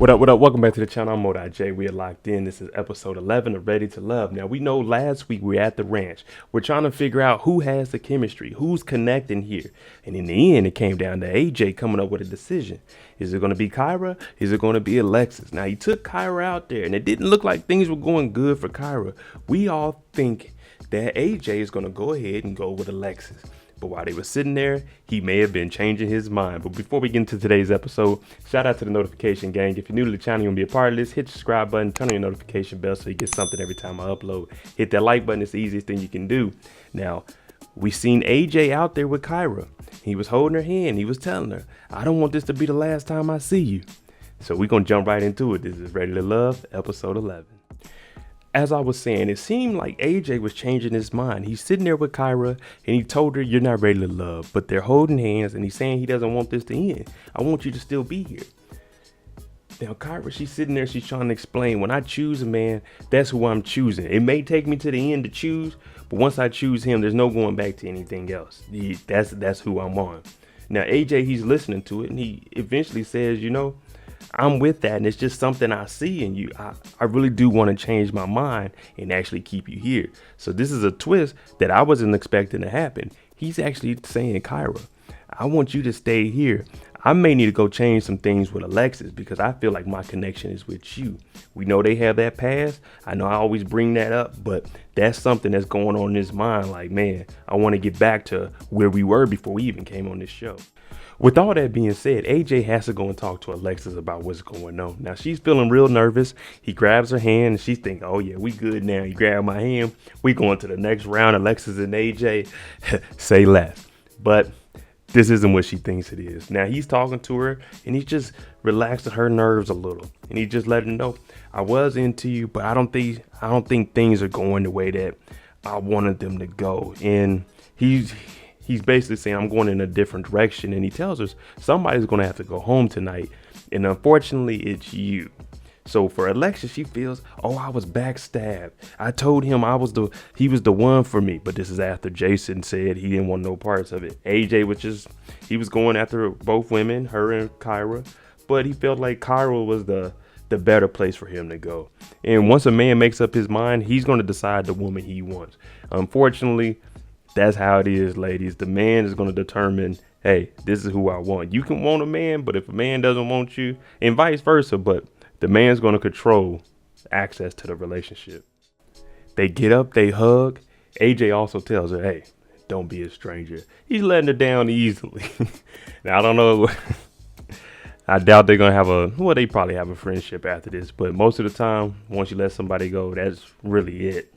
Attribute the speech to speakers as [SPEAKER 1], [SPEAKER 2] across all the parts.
[SPEAKER 1] What up, what up? Welcome back to the channel. I'm Mo.J. We are locked in. This is episode 11 of Ready to Love. Now, we know last week we were at the ranch. We're trying to figure out who has the chemistry, who's connecting here. And in the end, it came down to AJ coming up with a decision. Is it going to be Kyra? Is it going to be Alexis? Now, he took Kyra out there, and it didn't look like things were going good for Kyra. We all think that AJ is going to go ahead and go with Alexis. But while they were sitting there, he may have been changing his mind. But before we get into today's episode, shout out to the notification gang. If you're new to the channel, you want to be a part of this, hit the subscribe button, turn on your notification bell so you get something every time I upload. Hit that like button. It's the easiest thing you can do. Now, we seen AJ out there with Kyra. He was holding her hand. He was telling her, I don't want this to be the last time I see you. So we're going to jump right into it. This is Ready to Love, episode 11. As I was saying, it seemed like AJ was changing his mind. He's sitting there with Kyra and he told her, you're not ready to love, but they're holding hands and he's saying he doesn't want this to end. I want you to still be here. Now, Kyra, she's sitting there. She's trying to explain, when I choose a man, that's who I'm choosing. It may take me to the end to choose, but once I choose him, there's no going back to anything else. That's who I'm on. Now, AJ, he's listening to it and he eventually says, you know, I'm with that, and it's just something I see in you. I really do want to change my mind and actually keep you here. So this is a twist that I wasn't expecting to happen. He's actually saying, Kyra, I want you to stay here. I may need to go change some things with Alexis because I feel like my connection is with you. We know they have that past. I know I always bring that up, but that's something that's going on in his mind. Like, man, I want to get back to where we were before we even came on this show. With all that being said, AJ has to go and talk to Alexis about what's going on. Now, she's feeling real nervous. He grabs her hand and she's thinking, oh, yeah, we good now. He grabbed my hand. We going to the next round. Alexis and AJ say less. But this isn't what she thinks it is. Now, he's talking to her and he's just relaxing her nerves a little. And he just letting her know, I was into you, but I don't think things are going the way that I wanted them to go. And he's basically saying, I'm going in a different direction. And he tells us somebody's going to have to go home tonight. And unfortunately, it's you. So for Alexis, she feels, oh, I was backstabbed. I told him he was the one for me. But this is after Jason said he didn't want no parts of it. AJ he was going after both women, her and Kyra. But he felt like Kyra was the better place for him to go. And once a man makes up his mind, he's going to decide the woman he wants. Unfortunately, that's how it is, ladies. The man is going to determine, hey, this is who I want. You can want a man, but if a man doesn't want you, and vice versa, but the man's going to control access to the relationship. They get up, they hug. AJ also tells her, hey, don't be a stranger. He's letting her down easily. Now, I don't know. I doubt they're going to they probably have a friendship after this, but most of the time, once you let somebody go, that's really it.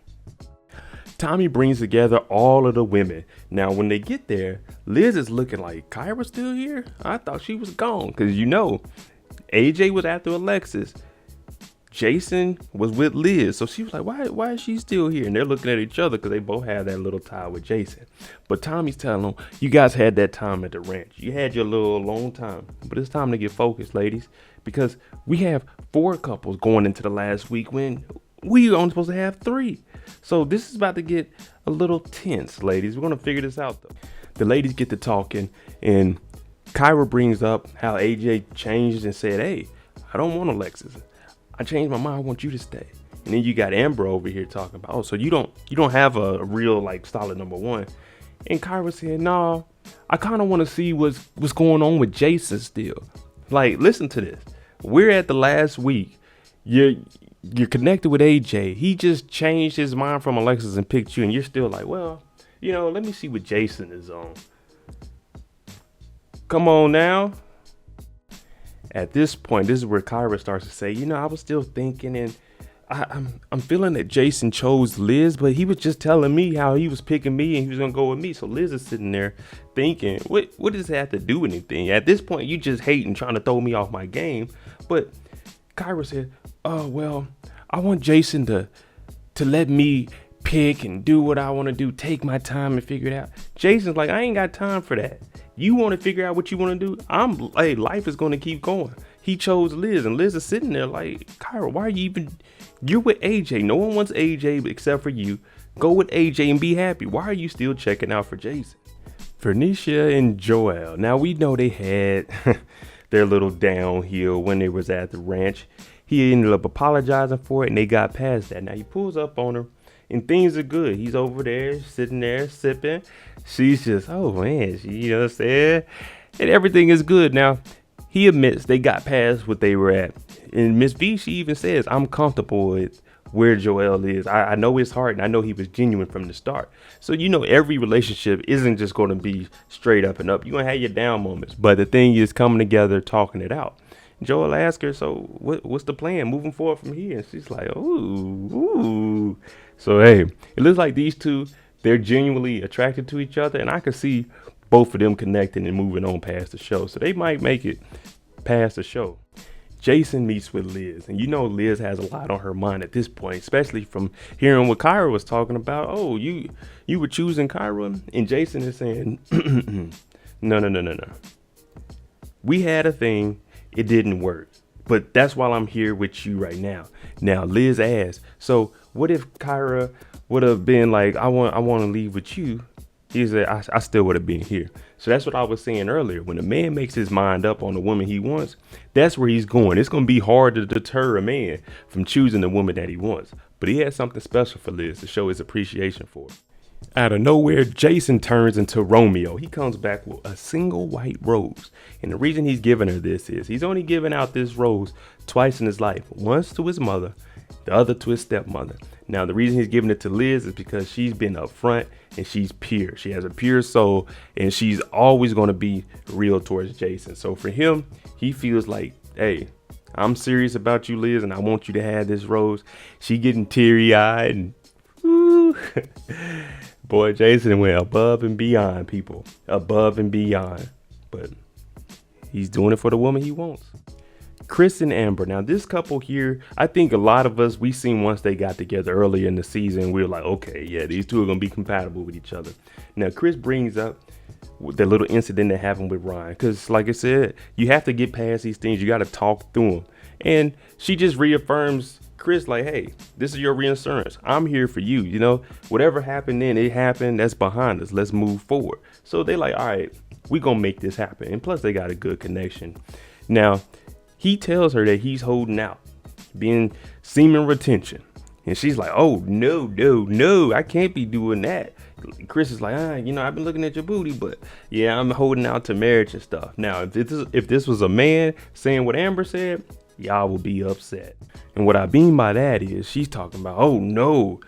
[SPEAKER 1] Tommy brings together all of the women. Now, when they get there, Liz is looking like, Kyra's still here? I thought she was gone. Because, you know, AJ was after Alexis. Jason was with Liz. So she was like, why is she still here? And they're looking at each other because they both have that little tie with Jason. But Tommy's telling them, you guys had that time at the ranch. You had your little alone time. But it's time to get focused, ladies. Because we have 4 couples going into the last week when we only supposed to have 3. So this is about to get a little tense, ladies. We're going to figure this out, though. The ladies get to talking, and Kyra brings up how AJ changed and said, hey, I don't want Alexis. I changed my mind. I want you to stay. And then you got Amber over here talking about, oh, so you don't have a real, like, solid number one. And Kyra said, no, I kind of want to see what's going on with Jason still. Like, listen to this. We're at the last week. You're connected with AJ. He just changed his mind from Alexis and picked you, and you're still like, well, you know, let me see what Jason is on. Come on now. At this point, this is where Kyra starts to say, you know, I was still thinking, and I'm feeling that Jason chose Liz, but he was just telling me how he was picking me and he was gonna go with me. So Liz is sitting there thinking, what does it have to do with anything? At this point, you just hating, trying to throw me off my game. But Kyra said, oh, well, I want Jason to let me pick and do what I want to do, take my time and figure it out. Jason's like, I ain't got time for that. You want to figure out what you want to do? Life is going to keep going. He chose Liz, and Liz is sitting there like, Kyra, why are you're with AJ. No one wants AJ except for you. Go with AJ and be happy. Why are you still checking out for Jason? Vernicia and Joelle. Now, we know they had their little downhill when they was at the ranch. He ended up apologizing for it, and they got past that. Now he pulls up on her, and things are good. He's over there, sitting there, sipping. She's just, oh man, you know what I'm saying? And everything is good. Now, he admits they got past what they were at. And Miss V, she even says, I'm comfortable with where Joelle is. I know his heart, and I know he was genuine from the start. So, every relationship isn't just going to be straight up and up. You're going to have your down moments. But the thing is coming together, talking it out. Joel asks her, so what's the plan moving forward from here? And she's like, ooh. So, hey, it looks like these two, they're genuinely attracted to each other. And I can see both of them connecting and moving on past the show. So they might make it past the show. Jason meets with Liz. And Liz has a lot on her mind at this point, especially from hearing what Kyra was talking about. Oh, you were choosing Kyra? And Jason is saying, no. We had a thing. It didn't work. But that's why I'm here with you right now. Now, Liz asks, so what if Kyra would have been like, I want to leave with you? He said, I still would have been here. So that's what I was saying earlier. When a man makes his mind up on the woman he wants, that's where he's going. It's going to be hard to deter a man from choosing the woman that he wants. But he had something special for Liz to show his appreciation for her. Out of nowhere, Jason turns into Romeo. He comes back with a single white rose. And the reason he's giving her this is he's only given out this rose twice in his life. Once to his mother, the other to his stepmother. Now, the reason he's giving it to Liz is because she's been upfront and she's pure. She has a pure soul and she's always going to be real towards Jason. So for him, he feels like, hey, I'm serious about you, Liz, and I want you to have this rose. She getting teary-eyed and woo. Boy, Jason went above and beyond, people. Above and beyond. But he's doing it for the woman he wants. Chris and Amber. Now, this couple here, I think a lot of us, we seen once they got together earlier in the season, we were like, okay, yeah, these two are going to be compatible with each other. Now, Chris brings up the little incident that happened with Ryan. Because, like I said, you have to get past these things. You got to talk through them. And she just reaffirms Chris like, hey, this is your reinsurance. I'm here for you. Whatever happened then, it happened. That's behind us. Let's move forward. So they like, all right, we going to make this happen. And plus, they got a good connection. Now, he tells her that he's holding out, being semen retention. And she's like, oh, no, I can't be doing that. Chris is like, I've been looking at your booty, but yeah, I'm holding out to marriage and stuff. Now, if this was a man saying what Amber said, y'all will be upset. And what I mean by that is she's talking about, oh, no,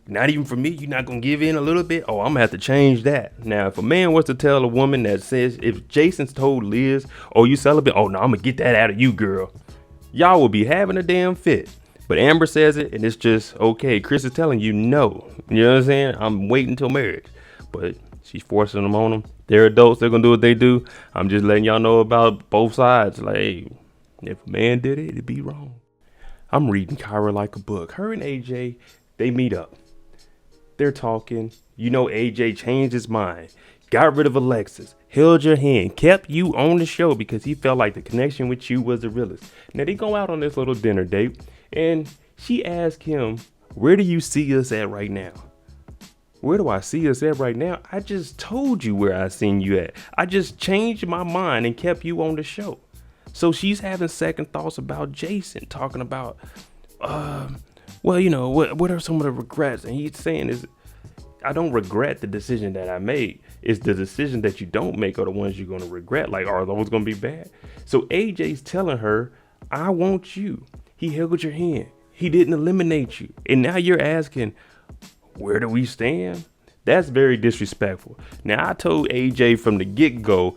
[SPEAKER 1] not even for me. You're not going to give in a little bit. Oh, I'm going to have to change that. Now, if a man was to tell a woman that says, if Jason's told Liz, oh, you celibate? Oh, no, I'm going to get that out of you, girl. Y'all will be having a damn fit. But Amber says it and it's just, okay, Chris is telling you no. You know what I'm saying? I'm waiting till marriage. But she's forcing them on them. They're adults. They're going to do what they do. I'm just letting y'all know about both sides. Like, hey, if a man did it, it'd be wrong. I'm reading Kyra like a book. Her and AJ, they meet up. They're talking. AJ changed his mind, got rid of Alexis, held your hand, kept you on the show because he felt like the connection with you was the realest. Now they go out on this little dinner date and she asked him, where do you see us at right now? Where do I see us at right now? I just told you where I seen you at. I just changed my mind and kept you on the show. So she's having second thoughts about Jason, talking about, what are some of the regrets? And he's saying is, I don't regret the decision that I made. It's the decision that you don't make are the ones you're going to regret. Like, are those going to be bad? So AJ's telling her, I want you. He held your hand. He didn't eliminate you. And now you're asking, where do we stand? That's very disrespectful. Now, I told AJ from the get-go,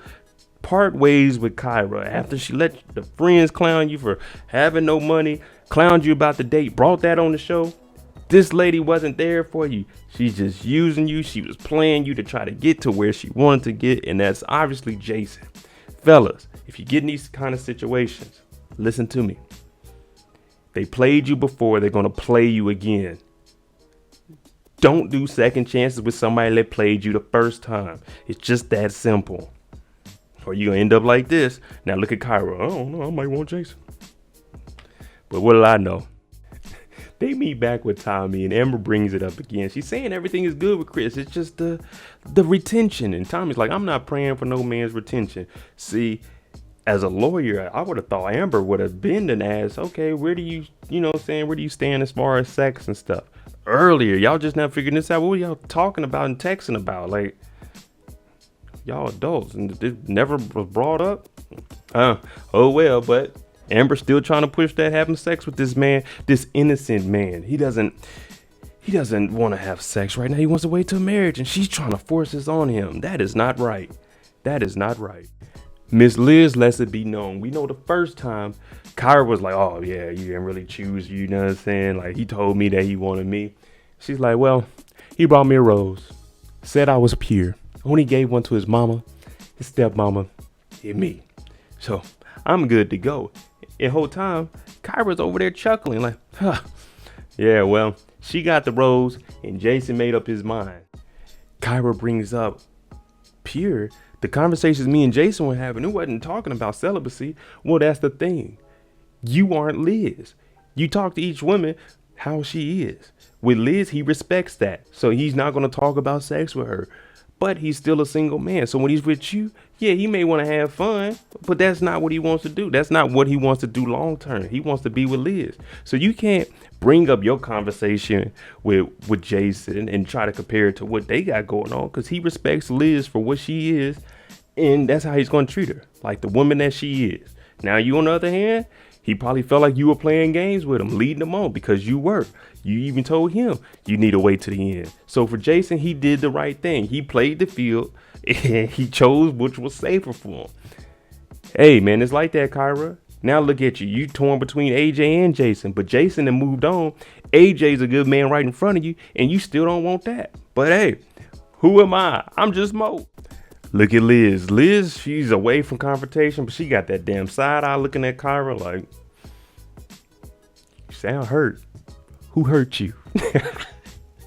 [SPEAKER 1] part ways with Kyra after she let the friends clown you for having no money, clowned you about the date, brought that on the show. This lady wasn't there for you. She's just using you. She was playing you to try to get to where she wanted to get. And that's obviously Jason. Fellas, if you get in these kind of situations, listen to me. They played you before. They're going to play you again. Don't do second chances with somebody that played you the first time. It's just that simple. Or you're going to end up like this. Now look at Kyra. I don't know. I might want Jason. But what do I know? They meet back with Tommy and Amber brings it up again. She's saying everything is good with Chris. It's just the retention. And Tommy's like, I'm not praying for no man's retention. See, as a lawyer, I would have thought Amber would have been and asked, okay, where do you, where do you stand as far as sex and stuff? Earlier, y'all just now figuring this out. What were y'all talking about and texting about? Like, y'all adults, and it never was brought up. Oh well, but Amber's still trying to push that having sex with this man, this innocent man. He doesn't want to have sex right now. He wants to wait till marriage, and she's trying to force this on him. That is not right. That is not right. Miss Liz lets it be known. We know the first time Kyra was like, oh yeah, you didn't really choose, you know what I'm saying? Like, he told me that he wanted me. She's like, well, he brought me a rose, said I was pure, only gave one to his mama, his stepmama, and me. So I'm good to go. The whole time, Kyra's over there chuckling like, huh. Yeah, well, she got the rose and Jason made up his mind. Kyra brings up pure. The conversations me and Jason were having, it wasn't talking about celibacy. Well, that's the thing. You aren't Liz. You talk to each woman how she is. With Liz, he respects that. So he's not going to talk about sex with her. But he's still a single man. So when he's with you, yeah, he may want to have fun, but that's not what he wants to do. That's not what he wants to do long term. He wants to be with Liz. So you can't bring up your conversation with Jason and try to compare it to what they got going on, because he respects Liz for what she is, and that's how he's going to treat her, like the woman that she is. Now, you, on the other hand, he probably felt like you were playing games with him, leading him on, because you were. You even told him you need to wait to the end. So for Jason, he did the right thing. He played the field and he chose which was safer for him. Hey, man, it's like that, Kyra. Now look at you. You torn between AJ and Jason, but Jason had moved on. AJ's a good man right in front of you, and you still don't want that. But hey, who am I? I'm just Mo. Look at Liz. Liz, she's away from confrontation, but she got that damn side eye looking at Kyra like, you sound hurt. Who hurt you?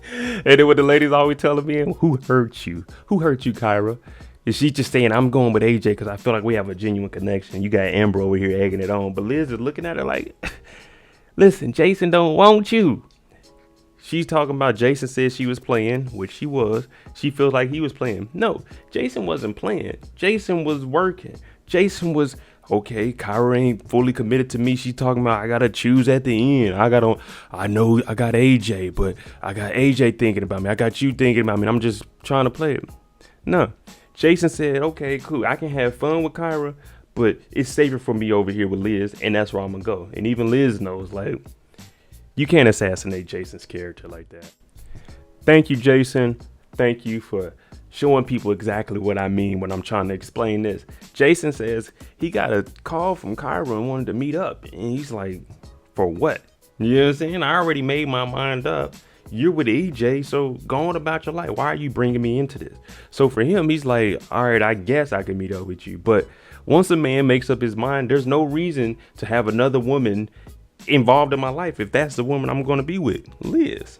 [SPEAKER 1] And then what the ladies always telling me, who hurt you? Who hurt you, Kyra? Is she just saying, I'm going with AJ because I feel like we have a genuine connection? You got Amber over here egging it on. But Liz is looking at her like, listen, Jason don't want you. She's talking about Jason said she was playing, which she was. She feels like he was playing. No, Jason wasn't playing. Jason was working. Jason was, okay, Kyra ain't fully committed to me. She's talking about, I got to choose at the end. I know I got AJ, but I got AJ thinking about me. I got you thinking about me. I'm just trying to play it. No, Jason said, okay, cool. I can have fun with Kyra, but it's safer for me over here with Liz, and that's where I'm going to go. And even Liz knows, like, you can't assassinate Jason's character like that. Thank you, Jason. Thank you for showing people exactly what I mean when I'm trying to explain this. Jason says he got a call from Kyra and wanted to meet up. And he's like, for what? You know what I'm saying? I already made my mind up. You're with EJ, so go on about your life. Why are you bringing me into this? So for him, he's like, all right, I guess I can meet up with you. But once a man makes up his mind, there's no reason to have another woman involved in my life if that's the woman I'm going to be with. Liz.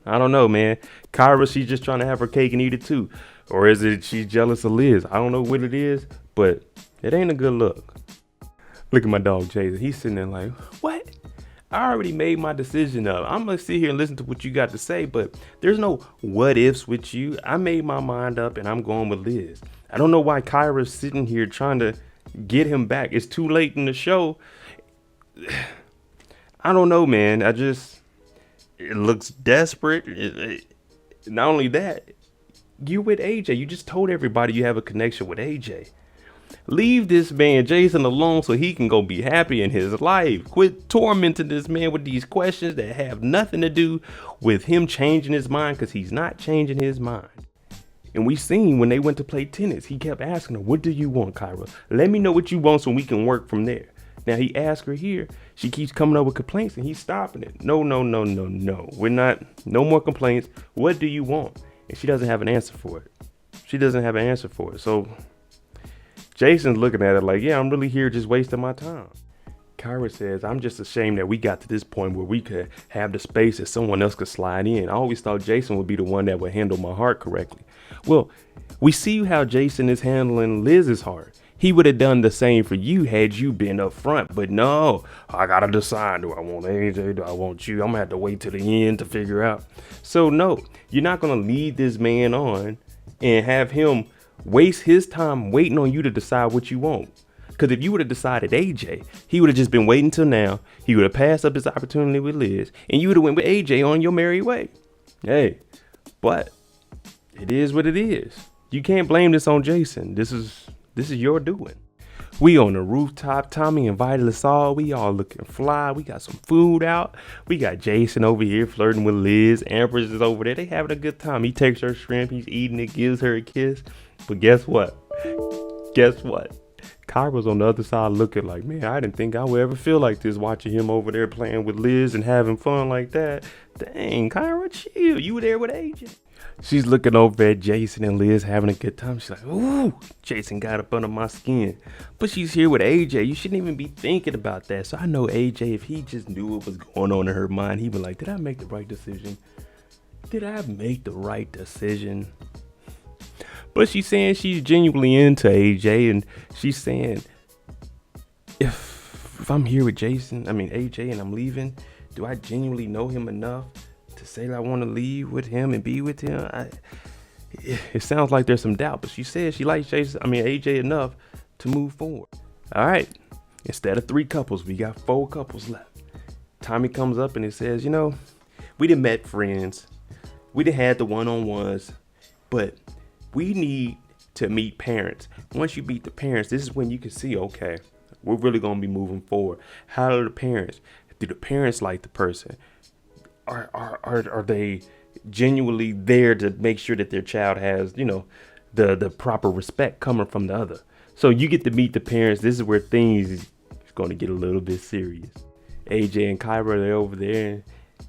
[SPEAKER 1] I don't know, man. Kyra, she's just trying to have her cake and eat it too. Or is it she's jealous of Liz? I don't know what it is, but it ain't a good look. Look at my dog, Jason. He's sitting there like, what? I already made my decision up. I'm going to sit here and listen to what you got to say, but there's no what ifs with you. I made my mind up and I'm going with Liz. I don't know why Kyra's sitting here trying to get him back. It's too late in the show. I don't know, man. It looks desperate. Not only that, you with AJ. You just told everybody you have a connection with AJ. Leave this man Jason alone so he can go be happy in his life. Quit tormenting this man with these questions that have nothing to do with him changing his mind, because he's not changing his mind. And we seen when they went to play tennis, he kept asking her, what do you want, Kyra? Let me know what you want so we can work from there. Now he asked her here. She keeps coming up with complaints and he's stopping it. No. We're not. No more complaints. What do you want? And she doesn't have an answer for it. So Jason's looking at it like, yeah, I'm really here just wasting my time. Kyra says, I'm just ashamed that we got to this point where we could have the space that someone else could slide in. I always thought Jason would be the one that would handle my heart correctly. Well, we see how Jason is handling Liz's heart. He would have done the same for you had you been up front. But no, I got to decide. Do I want AJ? Do I want you? I'm going to have to wait to the end to figure out. So no, you're not going to lead this man on and have him waste his time waiting on you to decide what you want. Because if you would have decided AJ, he would have just been waiting till now. He would have passed up his opportunity with Liz, and you would have went with AJ on your merry way. Hey, but it is what it is. You can't blame this on Jason. This is your doing. We on the rooftop. Tommy invited us all. We all looking fly. We got some food out. We got Jason over here flirting with Liz. Amber's is over there. They having a good time. He takes her shrimp. He's eating it, gives her a kiss. But guess what? Kyra's on the other side looking like, man, I didn't think I would ever feel like this watching him over there playing with Liz and having fun like that. Dang, Kyra, chill. You were there with AJ. She's looking over at Jason and Liz having a good time. She's like, ooh, Jason got up under my skin. But she's here with AJ. You shouldn't even be thinking about that. So I know AJ, if he just knew what was going on in her mind, he'd be like, did I make the right decision? But she's saying she's genuinely into AJ, and she's saying, if I'm here with AJ, and I'm leaving, do I genuinely know him enough to say that I want to leave with him and be with him? It sounds like there's some doubt, but she says she likes AJ enough to move forward. All right, instead of 3 couples, we got 4 couples left. Tommy comes up and it says, we done met friends, we done had the one-on-ones, but we need to meet parents. Once you meet the parents, this is when you can see, okay, we're really going to be moving forward. How are the parents? Do the parents like the person? Are they genuinely there to make sure that their child has, the proper respect coming from the other? So you get to meet the parents. This is where things is going to get a little bit serious. AJ and Kyra, they're over there,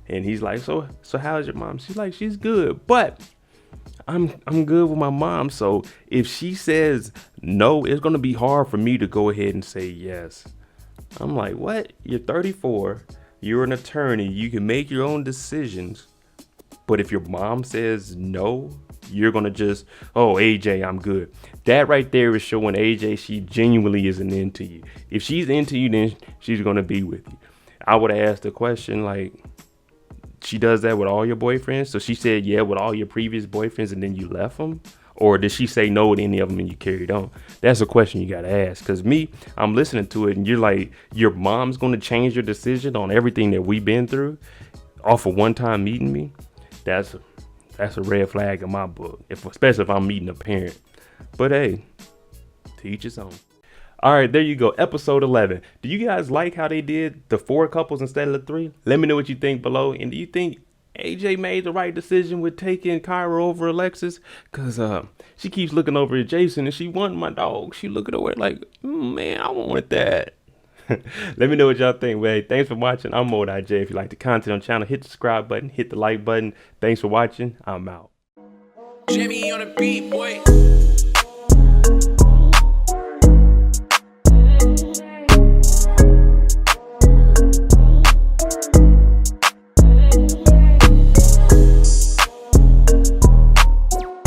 [SPEAKER 1] and he's like, so how's your mom? She's like, she's good, but I'm good with my mom. So if she says no, it's going to be hard for me to go ahead and say yes. I'm like, what? You're 34. You're an attorney. You can make your own decisions. But if your mom says no, you're going to just, oh, AJ, I'm good. That right there is showing AJ she genuinely isn't into you. If she's into you, then she's going to be with you. I would have asked the question, like, she does that with all your boyfriends? So she said, yeah, with all your previous boyfriends, and then you left them? Or did she say no to any of them and you carried on? That's a question you got to ask. Because I'm listening to it and you're like, your mom's going to change your decision on everything that we've been through off of one time meeting me? That's a red flag in my book, especially if I'm meeting a parent. But hey, to each his own. All right, there you go. Episode 11. Do you guys like how they did the 4 couples instead of the 3? Let me know what you think below. And do you think AJ made the right decision with taking Kyra over Alexis? Because she keeps looking over at Jason and she wanted my dog. She looking over like, man, I wanted that. Let me know what y'all think. Well, hey, thanks for watching. I'm Mo.J. If you like the content on the channel, hit the subscribe button, hit the like button. Thanks for watching. I'm out.
[SPEAKER 2] Jimmy on the beat, boy.